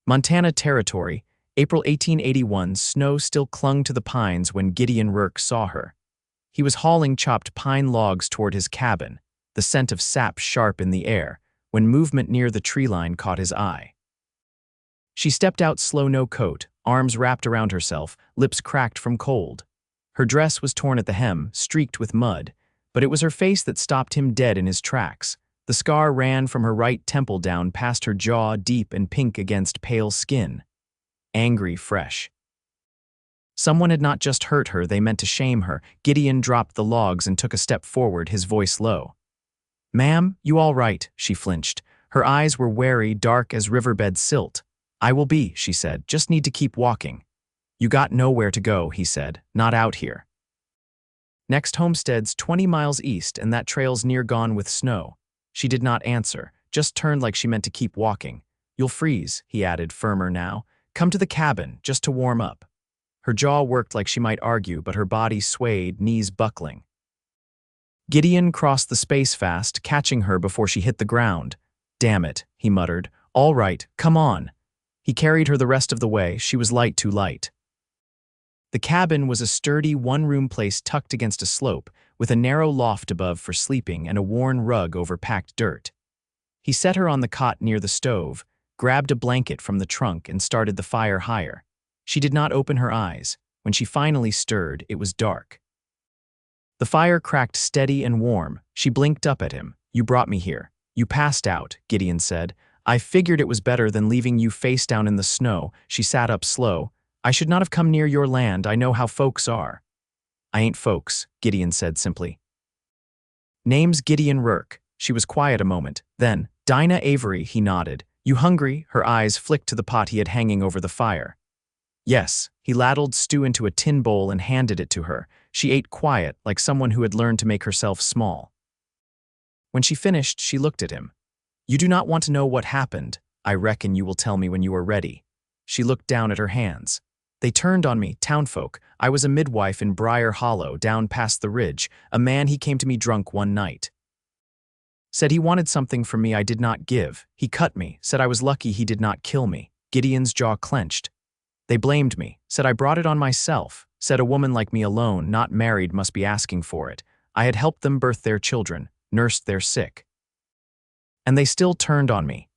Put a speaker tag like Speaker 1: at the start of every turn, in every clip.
Speaker 1: Montana Territory, April 1881. Snow still clung to the pines when Gideon Rourke saw her. He was hauling chopped pine logs toward his cabin, the scent of sap sharp in the air, when movement near the tree line caught his eye. She stepped out slow, no coat, arms wrapped around herself, lips cracked from cold. Her dress was torn at the hem, streaked with mud, but it was her face that stopped him dead in his tracks. The scar ran from her right temple down past her jaw, deep and pink against pale skin. Angry, fresh. Someone had not just hurt her, they meant to shame her. Gideon dropped the logs and took a step forward, his voice low. "Ma'am, you all right?" She flinched. Her eyes were wary, dark as riverbed silt. "I will be," she said, "just need to keep walking." "You got nowhere to go," he said, "not out here. Next homestead's 20 miles east and that trail's near gone with snow." She did not answer, just turned like she meant to keep walking. "You'll freeze," he added, firmer now. "Come to the cabin, just to warm up." Her jaw worked like she might argue, but her body swayed, knees buckling. Gideon crossed the space fast, catching her before she hit the ground. "Damn it," he muttered. "All right, come on." He carried her the rest of the way. She was light, too light. The cabin was a sturdy one-room place tucked against a slope, with a narrow loft above for sleeping and a worn rug over packed dirt. He set her on the cot near the stove, grabbed a blanket from the trunk and started the fire higher. She did not open her eyes. When she finally stirred, it was dark. The fire cracked steady and warm. She blinked up at him. "You brought me here. You passed out," Gideon said. "I figured it was better than leaving you face down in the snow." She sat up slow. "I should not have come near your land. I know how folks are." "I ain't folks," Gideon said simply. "Name's Gideon Rourke." She was quiet a moment. Then, "Dinah Avery," he nodded. "You hungry?" Her eyes flicked to the pot he had hanging over the fire. "Yes." He ladled stew into a tin bowl and handed it to her. She ate quiet, like someone who had learned to make herself small. When she finished, she looked at him. "You do not want to know what happened. I reckon you will tell me when you are ready." She looked down at her hands. "They turned on me, townfolk. I was a midwife in Briar Hollow, down past the ridge. A man, he came to me drunk one night. Said he wanted something from me I did not give. He cut me, said I was lucky he did not kill me." Gideon's jaw clenched. "They blamed me, said I brought it on myself. Said a woman like me alone, not married, must be asking for it. I had helped them birth their children, nursed their sick. And they still turned on me."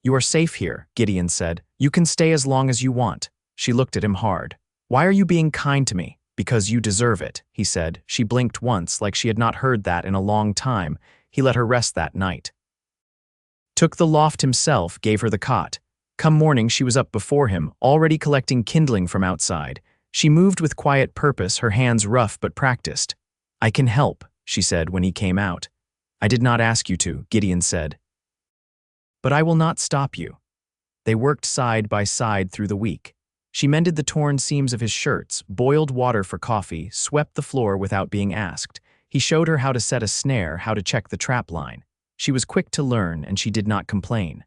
Speaker 1: "You are safe here," Gideon said. "You can stay as long as you want." She looked at him hard. "Why are you being kind to me?" "Because you deserve it," he said. She blinked once, like she had not heard that in a long time. He let her rest that night. Took the loft himself, gave her the cot. Come morning, she was up before him, already collecting kindling from outside. She moved with quiet purpose, her hands rough but practiced. "I can help," she said when he came out. "I did not ask you to," Gideon said. "But I will not stop you." They worked side by side through the week. She mended the torn seams of his shirts, boiled water for coffee, swept the floor without being asked. He showed her how to set a snare, how to check the trap line. She was quick to learn, and she did not complain.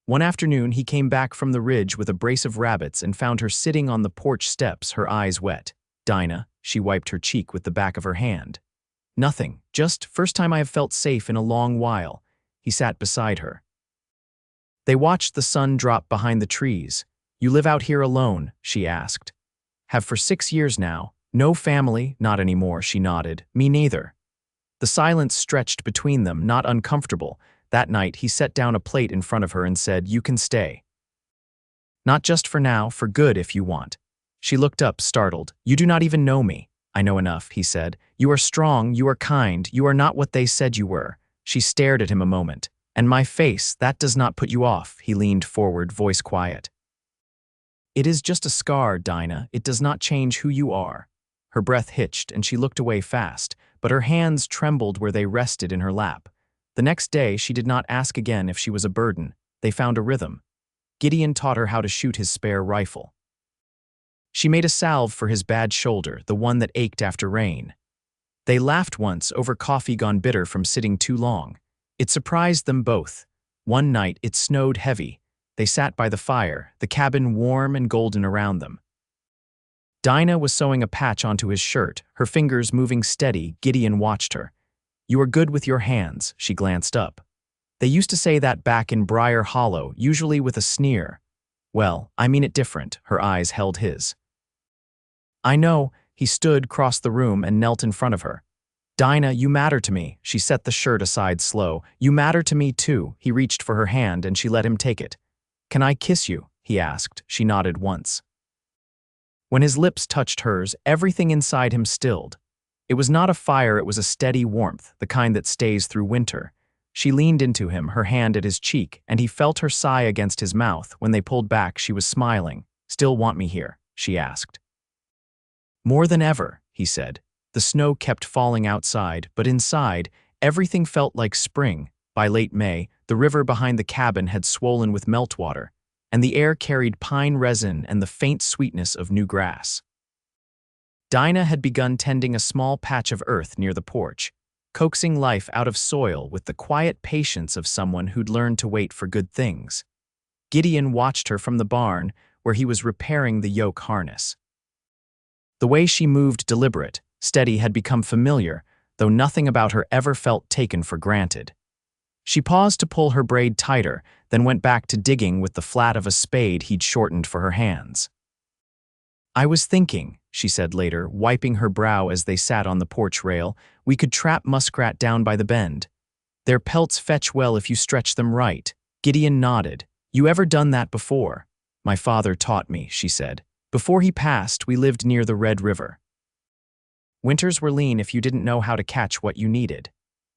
Speaker 1: One afternoon, he came back from the ridge with a brace of rabbits and found her sitting on the porch steps, her eyes wet. "Dinah," she wiped her cheek with the back of her hand. "Nothing, just first time I have felt safe in a long while." He sat beside her. They watched the sun drop behind the trees. "You live out here alone?" she asked. "Have for 6 years now. No family?" "Not anymore," she nodded. "Me neither." The silence stretched between them, not uncomfortable. That night, he set down a plate in front of her and said, "You can stay. Not just for now, for good if you want." She looked up, startled. "You do not even know me." "I know enough," he said. "You are strong, you are kind, you are not what they said you were." She stared at him a moment. "And my face, that does not put you off." He leaned forward, voice quiet. "It is just a scar, Dinah. It does not change who you are." Her breath hitched, and she looked away fast, but her hands trembled where they rested in her lap. The next day, she did not ask again if she was a burden. They found a rhythm. Gideon taught her how to shoot his spare rifle. She made a salve for his bad shoulder, the one that ached after rain. They laughed once over coffee gone bitter from sitting too long. It surprised them both. One night, it snowed heavy. They sat by the fire, the cabin warm and golden around them. Dinah was sewing a patch onto his shirt, her fingers moving steady. Gideon watched her. "You are good with your hands," she glanced up. "They used to say that back in Briar Hollow, usually with a sneer. Well, I mean it different, her eyes held his. I know, he stood, crossed the room, and knelt in front of her. Dinah, you matter to me, she set the shirt aside slow. You matter to me too, he reached for her hand and she let him take it. Can I kiss you, he asked. She nodded once. When his lips touched hers, everything inside him stilled. It was not a fire, it was a steady warmth, the kind that stays through winter. She leaned into him, her hand at his cheek, and he felt her sigh against his mouth. When they pulled back, she was smiling. Still want me here? She asked. More than ever, he said. The snow kept falling outside, but inside, everything felt like spring. By late May, the river behind the cabin had swollen with meltwater, and the air carried pine resin and the faint sweetness of new grass. Dinah had begun tending a small patch of earth near the porch, coaxing life out of soil with the quiet patience of someone who'd learned to wait for good things. Gideon watched her from the barn, where he was repairing the yoke harness. The way she moved, deliberate, steady, had become familiar, though nothing about her ever felt taken for granted. She paused to pull her braid tighter, then went back to digging with the flat of a spade he'd shortened for her hands. I was thinking, she said later, wiping her brow as they sat on the porch rail, we could trap muskrat down by the bend. Their pelts fetch well if you stretch them right. Gideon nodded. You ever done that before? My father taught me, she said. Before he passed, we lived near the Red River. Winters were lean if you didn't know how to catch what you needed.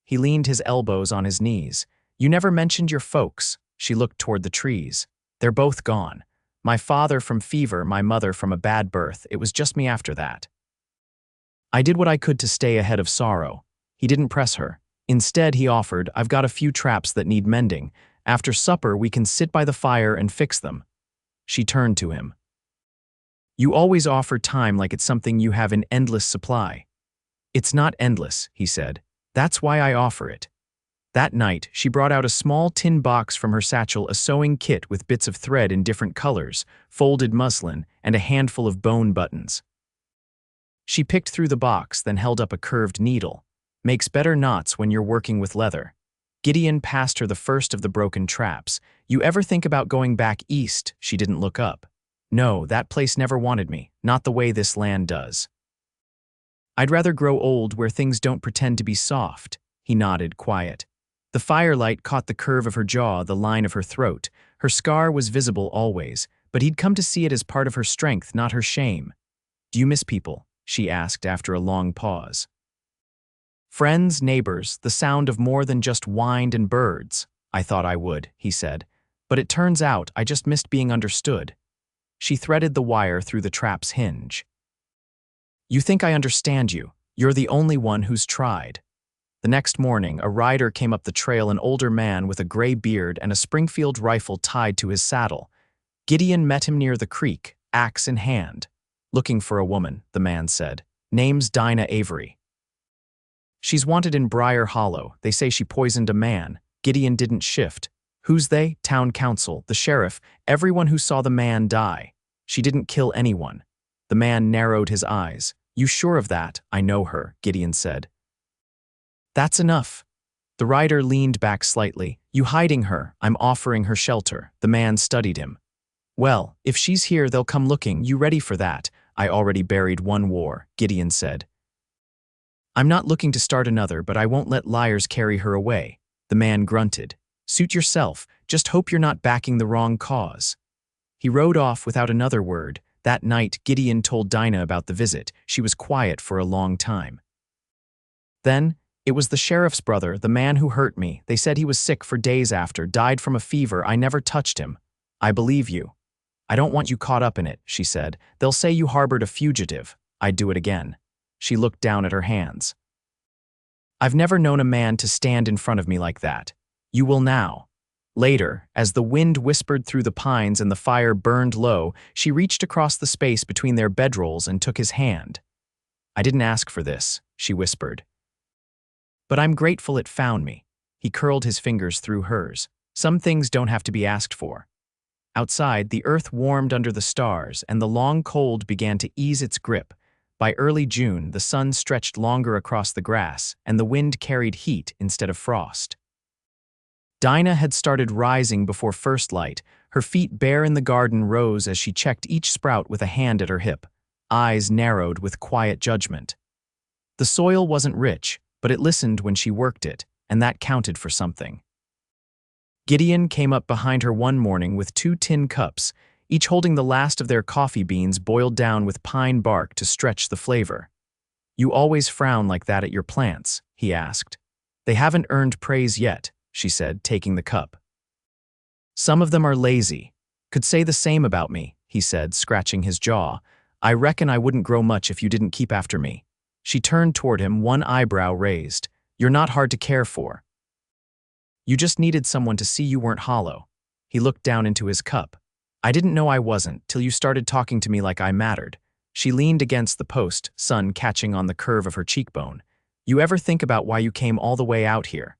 Speaker 1: He leaned his elbows on his knees. You never mentioned your folks. She looked toward the trees. They're both gone. My father from fever, my mother from a bad birth. It was just me after that. I did what I could to stay ahead of sorrow. He didn't press her. Instead, he offered, I've got a few traps that need mending. After supper, we can sit by the fire and fix them. She turned to him. You always offer time like it's something you have in endless supply. It's not endless, he said. That's why I offer it. That night, she brought out a small tin box from her satchel, a sewing kit with bits of thread in different colors, folded muslin, and a handful of bone buttons. She picked through the box, then held up a curved needle. Makes better knots when you're working with leather. Gideon passed her the first of the broken traps. You ever think about going back east? She didn't look up. No, that place never wanted me, not the way this land does. I'd rather grow old where things don't pretend to be soft. He nodded, quiet. The firelight caught the curve of her jaw, the line of her throat. Her scar was visible always, but he'd come to see it as part of her strength, not her shame. Do you miss people? She asked after a long pause. Friends, neighbors, the sound of more than just wind and birds. I thought I would, he said. But it turns out I just missed being understood. She threaded the wire through the trap's hinge. You think I understand you. You're the only one who's tried. The next morning, a rider came up the trail, an older man with a gray beard and a Springfield rifle tied to his saddle. Gideon met him near the creek, axe in hand. Looking for a woman, the man said. Name's Dinah Avery. She's wanted in Briar Hollow. They say she poisoned a man. Gideon didn't shift. Who's they? Town council, the sheriff, everyone who saw the man die. She didn't kill anyone. The man narrowed his eyes. You sure of that? I know her, Gideon said. That's enough. The rider leaned back slightly. You hiding her? I'm offering her shelter. The man studied him. Well, if she's here, they'll come looking. You ready for that? I already buried one war, Gideon said. I'm not looking to start another, but I won't let liars carry her away. The man grunted. Suit yourself. Just hope you're not backing the wrong cause. He rode off without another word. That night, Gideon told Dinah about the visit. She was quiet for a long time. Then, it was the sheriff's brother, the man who hurt me. They said he was sick for days after, died from a fever. I never touched him. I believe you. I don't want you caught up in it, she said. They'll say you harbored a fugitive. I'd do it again. She looked down at her hands. I've never known a man to stand in front of me like that. You will now. Later, as the wind whispered through the pines and the fire burned low, she reached across the space between their bedrolls and took his hand. I didn't ask for this, she whispered. But I'm grateful it found me. He curled his fingers through hers. Some things don't have to be asked for. Outside, the earth warmed under the stars, and the long cold began to ease its grip. By early June, the sun stretched longer across the grass, and the wind carried heat instead of frost. Dinah had started rising before first light, Her feet bare in the garden rose as she checked each sprout with a hand at her hip, eyes narrowed with quiet judgment. The soil wasn't rich, but it listened when she worked it, and that counted for something. Gideon came up behind her one morning with 2 tin cups, each holding the last of their coffee beans boiled down with pine bark to stretch the flavor. "You always frown like that at your plants," he asked. "They haven't earned praise yet," she said, taking the cup. "Some of them are lazy. Could say the same about me," he said, scratching his jaw. "I reckon I wouldn't grow much if you didn't keep after me." She turned toward him, one eyebrow raised. "You're not hard to care for. You just needed someone to see you weren't hollow." He looked down into his cup. "I didn't know I wasn't, till you started talking to me like I mattered." She leaned against the post, sun catching on the curve of her cheekbone. "You ever think about why you came all the way out here?"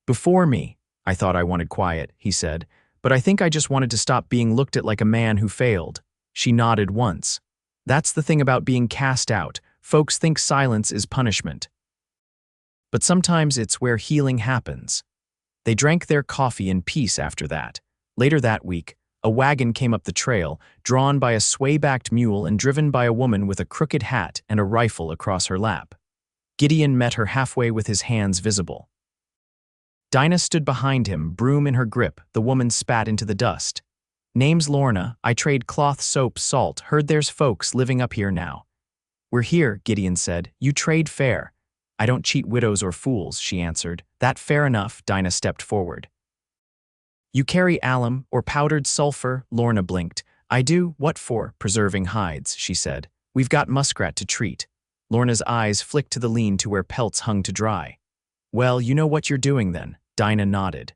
Speaker 1: "Before me, I thought I wanted quiet," he said, "but I think I just wanted to stop being looked at like a man who failed." She nodded once. "That's the thing about being cast out. Folks think silence is punishment. But sometimes it's where healing happens." They drank their coffee in peace after that. Later that week, a wagon came up the trail, drawn by a sway-backed mule and driven by a woman with a crooked hat and a rifle across her lap. Gideon met her halfway with his hands visible. Dinah stood behind him, broom in her grip. The woman spat into the dust. "Name's Lorna. I trade cloth, soap, salt. Heard there's folks living up here now." "We're here," Gideon said. "You trade fair." "I don't cheat widows or fools," she answered. "That fair enough." Dinah stepped forward. "You carry alum or powdered sulfur?" Lorna blinked. "I do. What for?" "Preserving hides," she said. "We've got muskrat to treat." Lorna's eyes flicked to the lean to where pelts hung to dry. "Well, you know what you're doing then." Dinah nodded.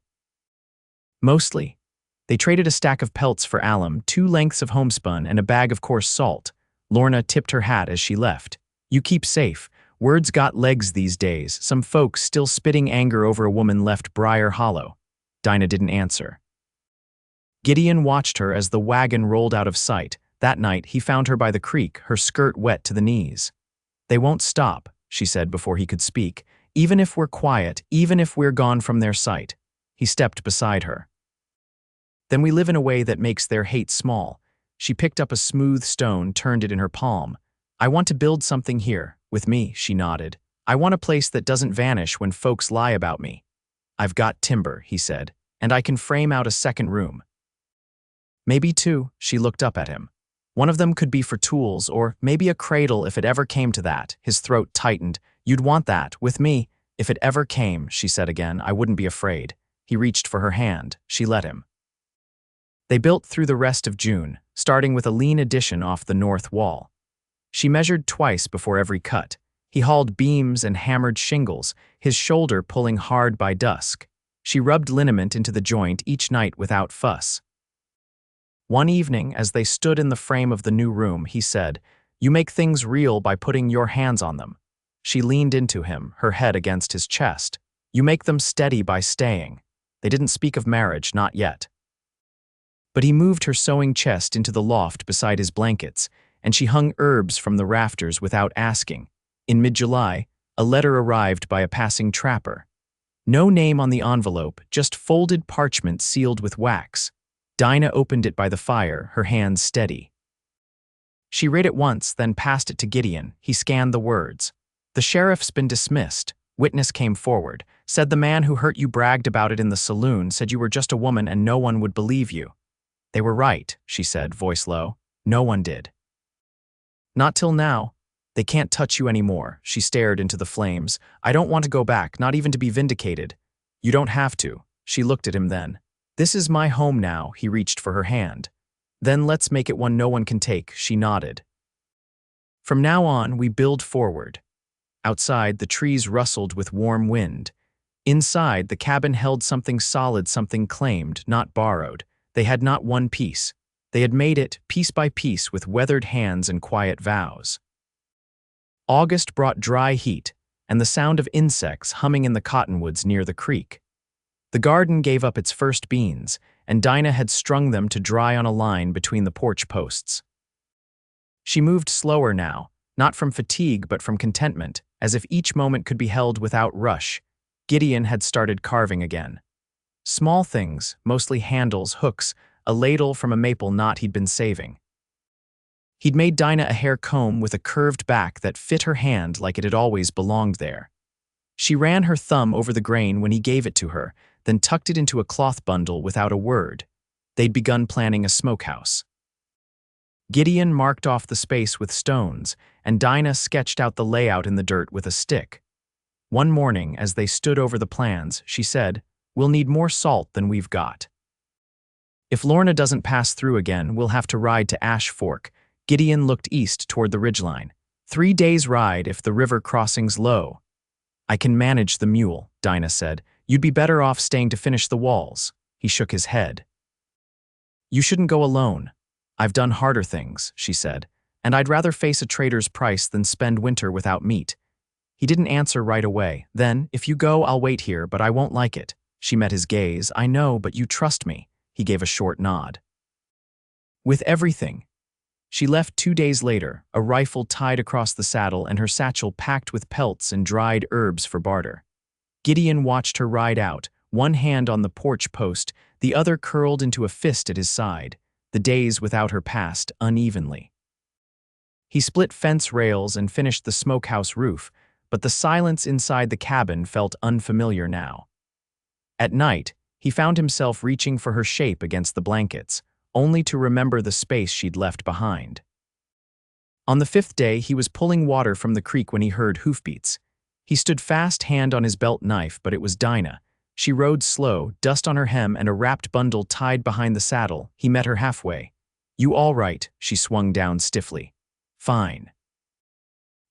Speaker 1: "Mostly." They traded a stack of pelts for alum, 2 lengths of homespun, and a bag of coarse salt. Lorna tipped her hat as she left. "You keep safe. Words got legs these days. Some folks still spitting anger over a woman left Briar Hollow." Dinah didn't answer. Gideon watched her as the wagon rolled out of sight. That night, he found her by the creek, her skirt wet to the knees. "They won't stop," she said before he could speak. "Even if we're quiet, even if we're gone from their sight." He stepped beside her. "Then we live in a way that makes their hate small." She picked up a smooth stone, turned it in her palm. "I want to build something here, with me," she nodded. "I want a place that doesn't vanish when folks lie about me." "I've got timber," he said, "and I can frame out a second room." "Maybe 2, she looked up at him. "One of them could be for tools, or maybe a cradle if it ever came to that." His throat tightened. "You'd want that, with me." "If it ever came," she said again, "I wouldn't be afraid." He reached for her hand. She let him. They built through the rest of June, starting with a lean addition off the north wall. She measured twice before every cut. He hauled beams and hammered shingles, his shoulder pulling hard by dusk. She rubbed liniment into the joint each night without fuss. One evening, as they stood in the frame of the new room, he said, "You make things real by putting your hands on them." She leaned into him, her head against his chest. "You make them steady by staying." They didn't speak of marriage, not yet. But he moved her sewing chest into the loft beside his blankets, and she hung herbs from the rafters without asking. In mid-July, a letter arrived by a passing trapper. No name on the envelope, just folded parchment sealed with wax. Dinah opened it by the fire, her hands steady. She read it once, then passed it to Gideon. He scanned the words. "The sheriff's been dismissed." Witness came forward. "Said the man who hurt you bragged about it in the saloon, said you were just a woman and no one would believe you." "They were right," she said, voice low. "No one did." "Not till now. They can't touch you anymore." She stared into the flames. "I don't want to go back, not even to be vindicated." "You don't have to." She looked at him then. "This is my home now." He reached for her hand. "Then let's make it one no one can take." She nodded. "From now on, we build forward." Outside, the trees rustled with warm wind. Inside, the cabin held something solid, something claimed, not borrowed. They had not one piece. They had made it, piece by piece, with weathered hands and quiet vows. August brought dry heat, and the sound of insects humming in the cottonwoods near the creek. The garden gave up its first beans, and Dinah had strung them to dry on a line between the porch posts. She moved slower now, not from fatigue but from contentment, as if each moment could be held without rush. Gideon had started carving again. Small things, mostly handles, hooks, a ladle from a maple knot he'd been saving. He'd made Dinah a hair comb with a curved back that fit her hand like it had always belonged there. She ran her thumb over the grain when he gave it to her, then tucked it into a cloth bundle without a word. They'd begun planning a smokehouse. Gideon marked off the space with stones, and Dinah sketched out the layout in the dirt with a stick. One morning, as they stood over the plans, she said, "We'll need more salt than we've got. If Lorna doesn't pass through again, we'll have to ride to Ash Fork." Gideon looked east toward the ridgeline. 3 days' ride if the river crossing's low. "I can manage the mule," Dinah said. "You'd be better off staying to finish the walls." He shook his head. "You shouldn't go alone. I've done harder things," she said, "and I'd rather face a trader's price than spend winter without meat." He didn't answer right away. "Then, if you go, I'll wait here, but I won't like it." She met his gaze. "I know, but you trust me." He gave a short nod. With everything. She left 2 days later, a rifle tied across the saddle and her satchel packed with pelts and dried herbs for barter. Gideon watched her ride out, one hand on the porch post, the other curled into a fist at his side. The days without her passed unevenly. He split fence rails and finished the smokehouse roof, but the silence inside the cabin felt unfamiliar now. At night, he found himself reaching for her shape against the blankets, only to remember the space she'd left behind. On the 5th day, he was pulling water from the creek when he heard hoofbeats. He stood fast, hand on his belt knife, but it was Dinah. She rode slow, dust on her hem and a wrapped bundle tied behind the saddle. He met her halfway. "You all right?" She swung down stiffly. "Fine.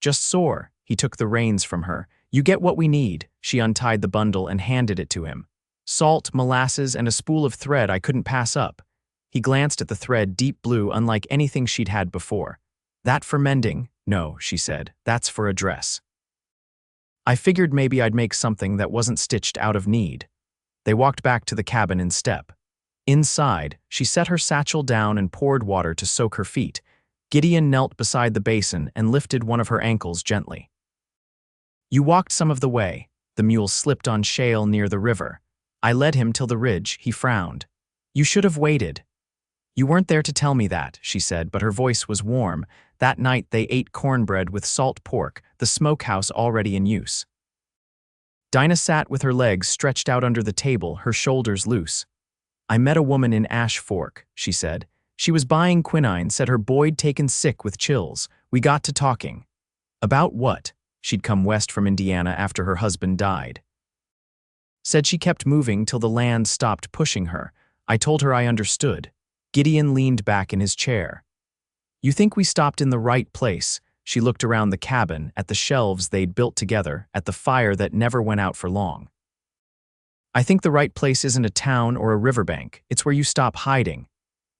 Speaker 1: Just sore." He took the reins from her. "You get what we need." She untied the bundle and handed it to him. "Salt, molasses, and a spool of thread I couldn't pass up." He glanced at the thread, deep blue, unlike anything she'd had before. "That for mending?" "No," she said. "That's for a dress." "I figured maybe I'd make something that wasn't stitched out of need." They walked back to the cabin in step. Inside, she set her satchel down and poured water to soak her feet. Gideon knelt beside the basin and lifted one of her ankles gently. "You walked some of the way." The mule slipped on shale near the river. "I led him till the ridge." He frowned. "You should have waited." "You weren't there to tell me that," she said, but her voice was warm. That night they ate cornbread with salt pork, the smokehouse already in use. Dinah sat with her legs stretched out under the table, her shoulders loose. "I met a woman in Ash Fork," she said. "She was buying quinine, said her boy'd taken sick with chills. We got to talking." "About what?" She'd come west from Indiana after her husband died. "Said she kept moving till the land stopped pushing her. I told her I understood." Gideon leaned back in his chair. "You think we stopped in the right place?" She looked around the cabin, at the shelves they'd built together, at the fire that never went out for long. "I think the right place isn't a town or a riverbank. It's where you stop hiding."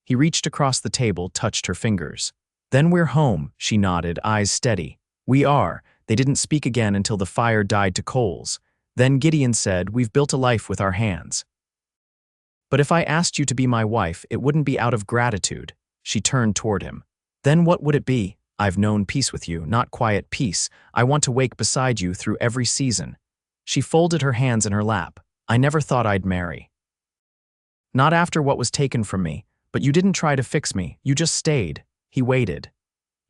Speaker 1: He reached across the table, touched her fingers. "Then we're home," she nodded, eyes steady. "We are." They didn't speak again until the fire died to coals. Then Gideon said, "We've built a life with our hands. But if I asked you to be my wife, it wouldn't be out of gratitude." She turned toward him. "Then what would it be?" "I've known peace with you, not quiet peace. I want to wake beside you through every season." She folded her hands in her lap. "I never thought I'd marry. Not after what was taken from me. But you didn't try to fix me, you just stayed." He waited.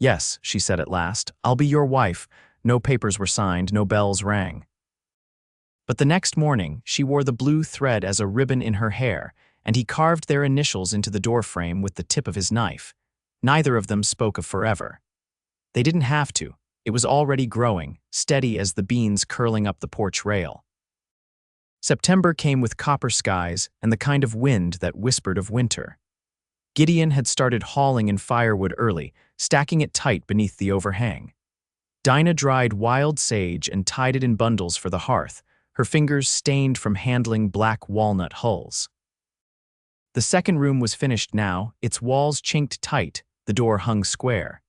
Speaker 1: "Yes," she said at last, "I'll be your wife." No papers were signed, no bells rang. But the next morning, she wore the blue thread as a ribbon in her hair, and he carved their initials into the doorframe with the tip of his knife. Neither of them spoke of forever. They didn't have to. It was already growing, steady as the beans curling up the porch rail. September came with copper skies and the kind of wind that whispered of winter. Gideon had started hauling in firewood early, stacking it tight beneath the overhang. Dinah dried wild sage and tied it in bundles for the hearth, her fingers stained from handling black walnut hulls. The second room was finished now, its walls chinked tight, the door hung square.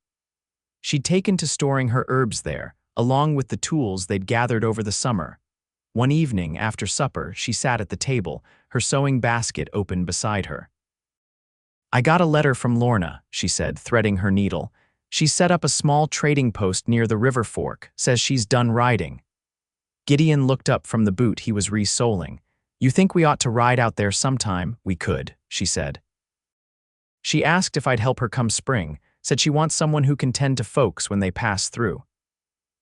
Speaker 1: She'd taken to storing her herbs there, along with the tools they'd gathered over the summer. One evening, after supper, she sat at the table, her sewing basket open beside her. "I got a letter from Lorna," she said, threading her needle. "She's set up a small trading post near the river fork, says she's done riding." Gideon looked up from the boot he was re-soling. You think we ought to ride out there sometime? We could, she said. She asked if I'd help her come spring, said she wants someone who can tend to folks when they pass through.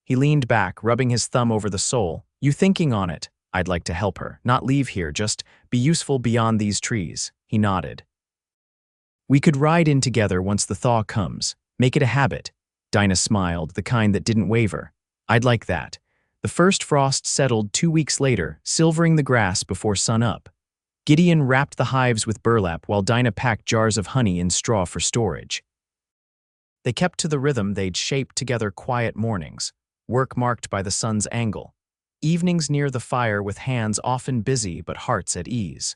Speaker 1: He leaned back, rubbing his thumb over the sole. You thinking on it? I'd like to help her, not leave here, just be useful beyond these trees. He nodded. We could ride in together once the thaw comes. Make it a habit. Dinah smiled, the kind that didn't waver. I'd like that. The first frost settled 2 weeks later, silvering the grass before sunup. Gideon wrapped the hives with burlap while Dinah packed jars of honey in straw for storage. They kept to the rhythm they'd shaped together, quiet mornings, work marked by the sun's angle, evenings near the fire with hands often busy but hearts at ease.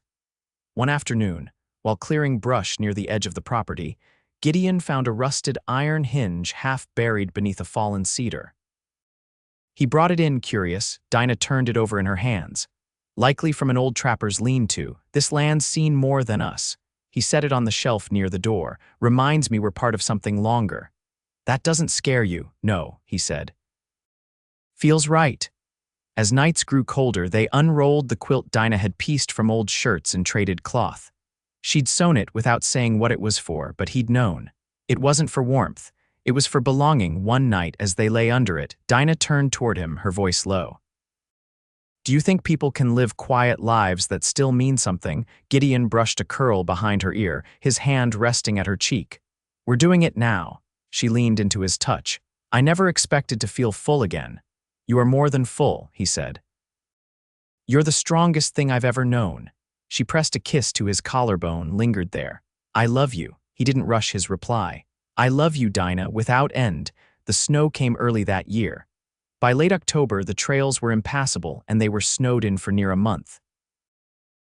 Speaker 1: One afternoon, while clearing brush near the edge of the property, Gideon found a rusted iron hinge half buried beneath a fallen cedar. He brought it in, curious. Dinah turned it over in her hands. Likely from an old trapper's lean-to, this land's seen more than us. He set it on the shelf near the door. Reminds me we're part of something longer. That doesn't scare you, no, he said. Feels right. As nights grew colder, they unrolled the quilt Dinah had pieced from old shirts and traded cloth. She'd sewn it without saying what it was for, but he'd known. It wasn't for warmth. It was for belonging. One night, as they lay under it, Dinah turned toward him, her voice low. Do you think people can live quiet lives that still mean something? Gideon brushed a curl behind her ear, his hand resting at her cheek. We're doing it now. She leaned into his touch. I never expected to feel full again. You are more than full, he said. You're the strongest thing I've ever known. She pressed a kiss to his collarbone, lingered there. I love you. He didn't rush his reply. I love you, Dinah, without end. The snow came early that year. By late October, the trails were impassable and they were snowed in for near a month.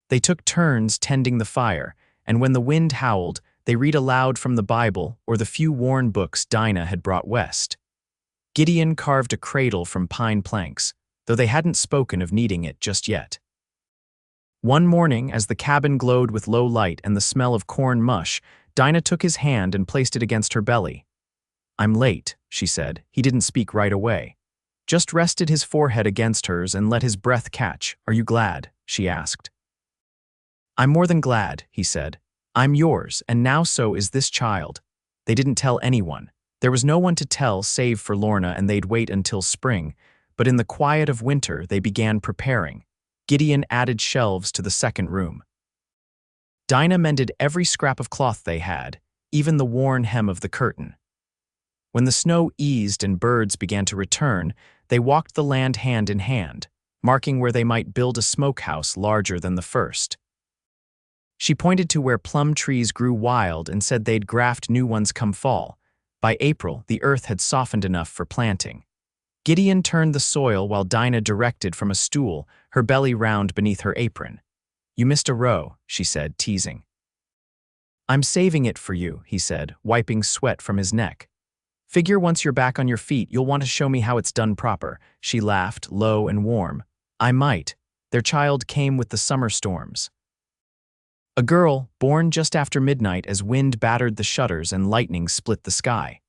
Speaker 1: They took turns tending the fire, and when the wind howled, they read aloud from the Bible or the few worn books Dinah had brought west. Gideon carved a cradle from pine planks, though they hadn't spoken of needing it just yet. One morning, as the cabin glowed with low light and the smell of corn mush, Dinah took his hand and placed it against her belly. I'm late, she said. He didn't speak right away. Just rested his forehead against hers and let his breath catch. Are you glad? She asked. I'm more than glad, he said. I'm yours, and now so is this child. They didn't tell anyone. There was no one to tell save for Lorna, and they'd wait until spring, but in the quiet of winter they began preparing. Gideon added shelves to the second room. Dinah mended every scrap of cloth they had, even the worn hem of the curtain. When the snow eased and birds began to return, they walked the land hand in hand, marking where they might build a smokehouse larger than the first. She pointed to where plum trees grew wild and said they'd graft new ones come fall. By April, the earth had softened enough for planting. Gideon turned the soil while Dinah directed from a stool, her belly round beneath her apron. You missed a row, she said, teasing. I'm saving it for you, he said, wiping sweat from his neck. Figure once you're back on your feet, you'll want to show me how it's done proper. She laughed, low and warm. I might. Their child came with the summer storms. A girl, born just after midnight as wind battered the shutters and lightning split the sky.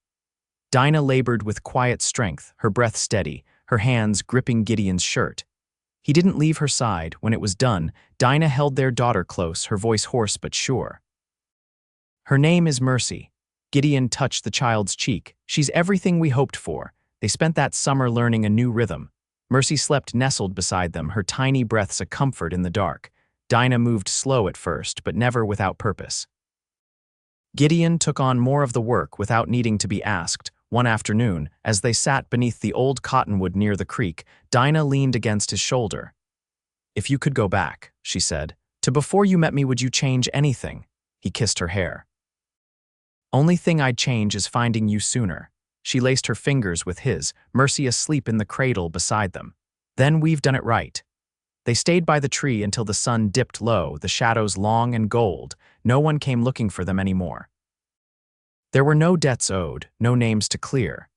Speaker 1: Dinah labored with quiet strength, her breath steady, her hands gripping Gideon's shirt. He didn't leave her side. When it was done, Dinah held their daughter close, her voice hoarse but sure. Her name is Mercy. Gideon touched the child's cheek. She's everything we hoped for. They spent that summer learning a new rhythm. Mercy slept nestled beside them, her tiny breaths a comfort in the dark. Dinah moved slow at first, but never without purpose. Gideon took on more of the work without needing to be asked. One afternoon, as they sat beneath the old cottonwood near the creek, Dinah leaned against his shoulder. If you could go back, she said, to before you met me, would you change anything? He kissed her hair. Only thing I'd change is finding you sooner. She laced her fingers with his, Mercy asleep in the cradle beside them. Then we've done it right. They stayed by the tree until the sun dipped low, the shadows long and gold. No one came looking for them anymore. There were no debts owed, no names to clear.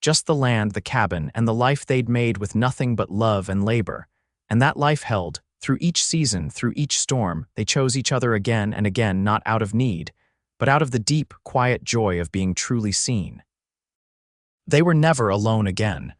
Speaker 1: Just the land, the cabin, and the life they'd made with nothing but love and labor. And that life held, through each season, through each storm. They chose each other again and again, not out of need, but out of the deep, quiet joy of being truly seen. They were never alone again.